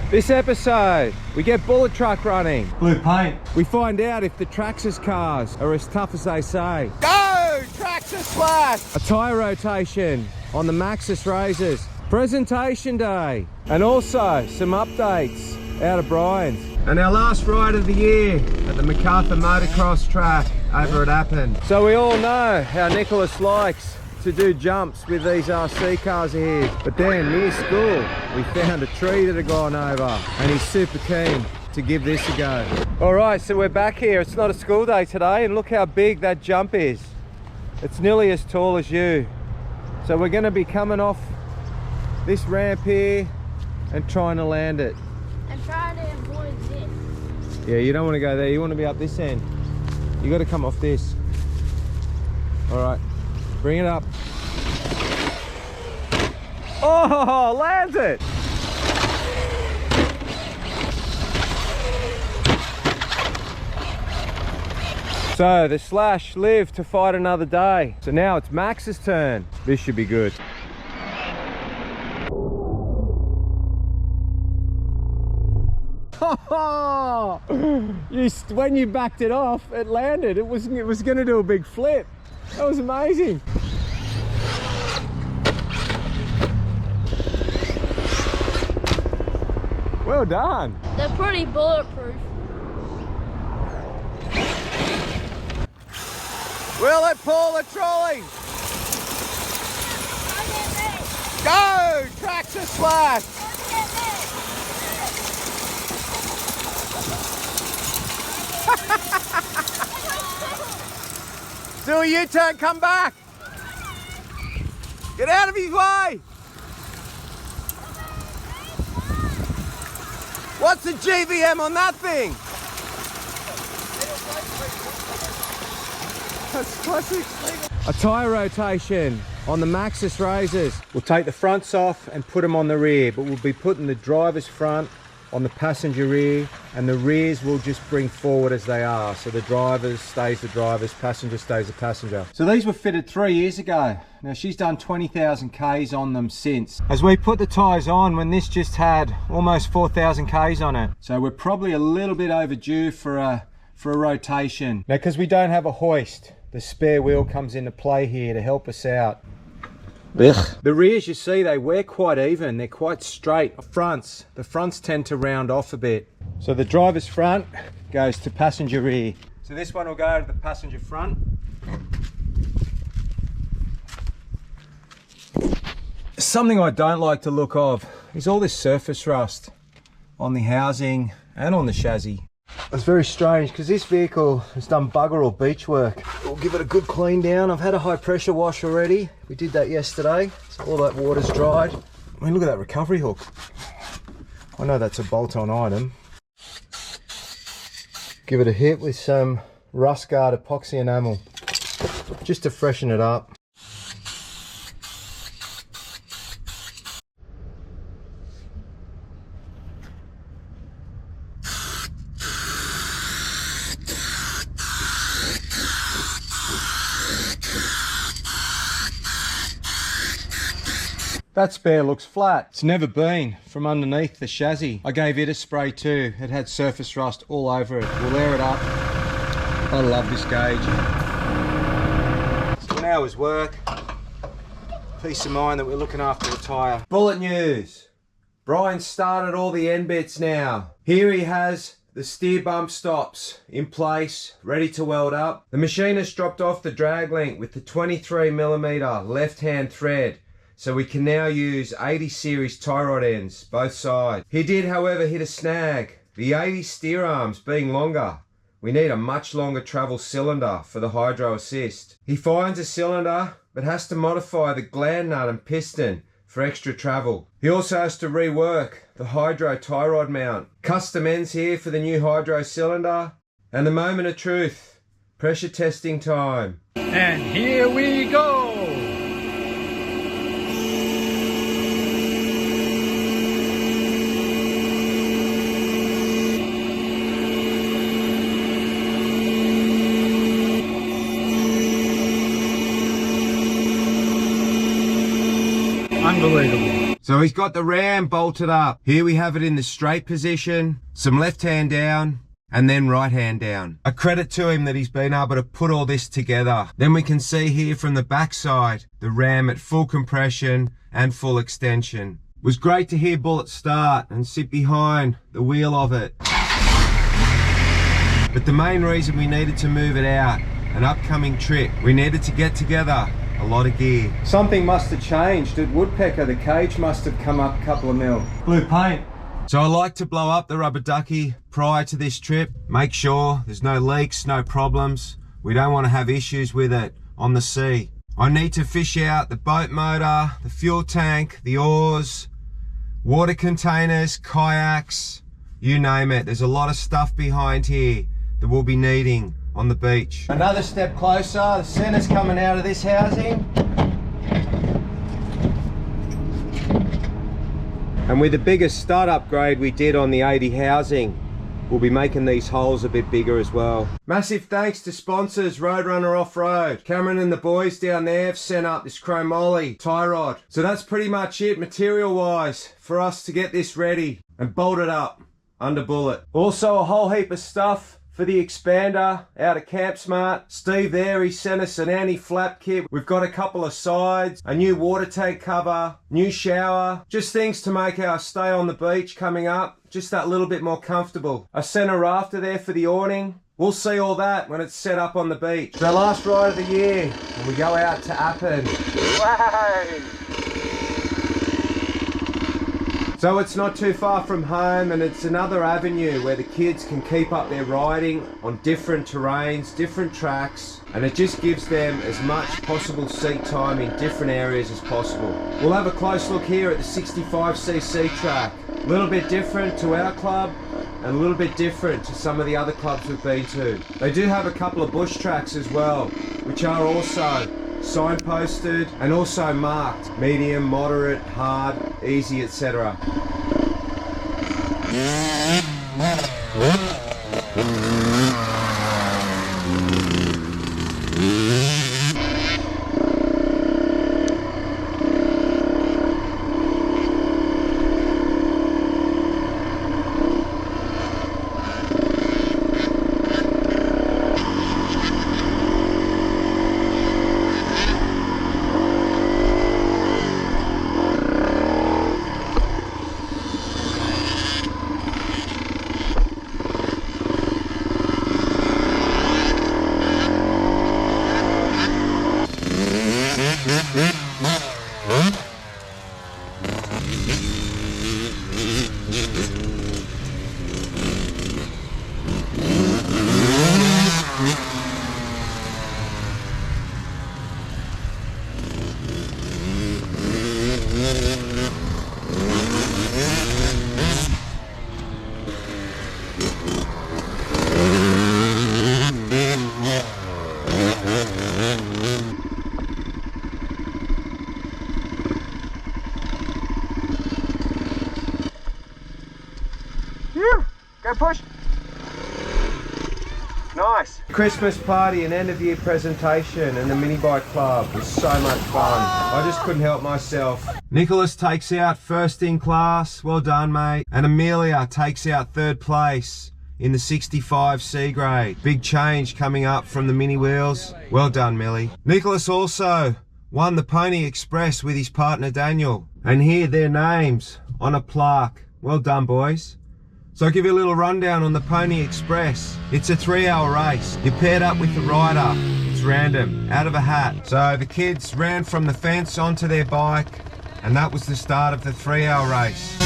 This episode, we get bullet truck running. Blue paint. We find out if the Traxxas cars are as tough as they say. Go! Traxxas Slash! A tyre rotation on the Maxxis Razrs. Presentation day. And also some updates out of Brian's. And our last ride of the year at the MacArthur motocross track over at Appin. So we all know how Nicholas likes to do jumps with these RC cars here. But then near school, we found a tree that had gone over and he's super keen to give this a go. All right, so we're back here. It's not a school day today and look how big that jump is. It's nearly as tall as you. So we're gonna be coming off this ramp here and trying to land it. And trying to avoid this. Yeah, you don't want to go there. You want to be up this end. You got to come off this. All right, bring it up. Oh, lands it. So the Slash lived to fight another day. So now it's Max's turn. This should be good. When you backed it off, it landed. It was going to do a big flip. That was amazing. Well done. They're pretty bulletproof. Will it pull the trolley? Go! Traxxas Slash! Do a U-turn, come back! Get out of his way! What's the GVM on that thing? That's classic. A tyre rotation on the Maxxis Razrs. We'll take the fronts off and put them on the rear, but we'll be putting the driver's front on the passenger rear, and the rears will just bring forward as they are. So the drivers stays the drivers, passenger stays the passenger. So these were fitted 3 years ago. Now she's done 20,000 Ks on them since. As we put the tyres on, when this just had almost 4,000 Ks on it. So we're probably a little bit overdue for a rotation. Now, because we don't have a hoist, the spare wheel comes into play here to help us out. Ugh. The rears, you see, they wear quite even. They're quite straight. The fronts tend to round off a bit. So the driver's front goes to passenger rear. So this one will go to the passenger front. Something I don't like the look of is all this surface rust on the housing and on the chassis. It's very strange because this vehicle has done bugger all beach work. We'll give it a good clean down. I've had a high pressure wash already. We did that yesterday, so all that water's dried. I mean, look at that recovery hook. I know that's a bolt-on item. Give it a hit with some rust guard epoxy enamel just to freshen it up. That spare looks flat. It's never been from underneath the chassis. I gave it a spray too. It had surface rust all over it. We'll air it up. I love this gauge. It's an hour's work. Peace of mind that we're looking after the tyre. Bullet news. Brian started all the end bits now. Here he has the steer bump stops in place, ready to weld up. The machinist dropped off the drag link with the 23mm left-hand thread, so we can now use 80 series tie rod ends, both sides. He did, however, hit a snag. The 80 steer arms being longer, we need a much longer travel cylinder for the hydro assist. He finds a cylinder, but has to modify the gland nut and piston for extra travel. He also has to rework the hydro tie rod mount. Custom ends here for the new hydro cylinder. And the moment of truth, pressure testing time. And here we go. Unbelievable. So he's got the ram bolted up. Here we have it in the straight position, some left hand down, and then right hand down. A credit to him that he's been able to put all this together. Then we can see here from the backside, the ram at full compression and full extension. It was great to hear Bullet start and sit behind the wheel of it. But the main reason we needed to move it out, an upcoming trip, we needed to get together a lot of gear. Something must have changed at Woodpecker. The cage must have come up a couple of mil. Blue paint. So I like to blow up the rubber ducky prior to this trip, make sure there's no leaks, no problems. We don't want to have issues with it on the sea. I need to fish out the boat motor, the fuel tank, the oars, water containers, kayaks, you name it. There's a lot of stuff behind here that we'll be needing on the beach. Another step closer, the center's coming out of this housing. And with the biggest stud upgrade we did on the 80 housing, we'll be making these holes a bit bigger as well. Massive thanks to sponsors Roadrunner Offroad. Cameron and the boys down there have sent up this chromoly tie rod. So that's pretty much it material wise for us to get this ready and bolt it up under Bullet. Also a whole heap of stuff for the expander out of Camp Smart. Steve there, he sent us an anti-flap kit. We've got a couple of sides, a new water tank cover, new shower, just things to make our stay on the beach coming up just that little bit more comfortable. A center rafter there for the awning. We'll see all that when it's set up on the beach. The last ride of the year, and we go out to Appin. Wow. So it's not too far from home, and it's another avenue where the kids can keep up their riding on different terrains, different tracks, and it just gives them as much possible seat time in different areas as possible. We'll have a close look here at the 65cc track. A little bit different to our club and a little bit different to some of the other clubs we've been to. They do have a couple of bush tracks as well, which are also signposted and also marked medium, moderate, hard, easy, etc. Go push. Nice. Christmas party and end of year presentation and the mini bike club was so much fun. I just couldn't help myself. Nicholas takes out first in class. Well done, mate. And Amelia takes out third place in the 65 C grade. Big change coming up from the mini wheels. Well done, Millie. Nicholas also won the Pony Express with his partner Daniel. And here their names on a plaque. Well done, boys. So I'll give you a little rundown on the Pony Express. It's a 3-hour race. You're paired up with the rider. It's random, out of a hat. So the kids ran from the fence onto their bike, and that was the start of the 3-hour race.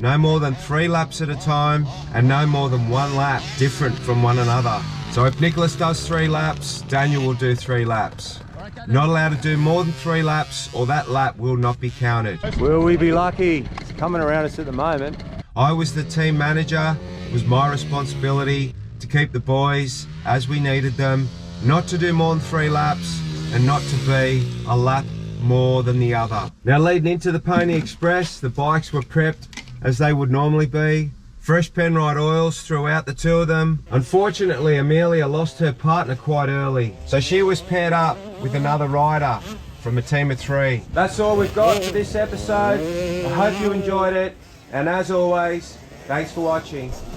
No more than 3 laps at a time, and no more than 1 lap different from one another. So if Nicholas does 3 laps, Daniel will do 3 laps. Not allowed to do more than 3 laps, or that lap will not be counted. Will we be lucky? It's coming around us at the moment. I was the team manager. It was my responsibility to keep the boys as we needed them, not to do more than 3 laps, and not to be a lap more than the other. Now leading into the Pony Express, the bikes were prepped as they would normally be. Fresh Penrite oils throughout the 2 of them. Unfortunately, Amelia lost her partner quite early, so she was paired up with another rider from a team of 3. That's all we've got for this episode. I hope you enjoyed it, and as always, thanks for watching.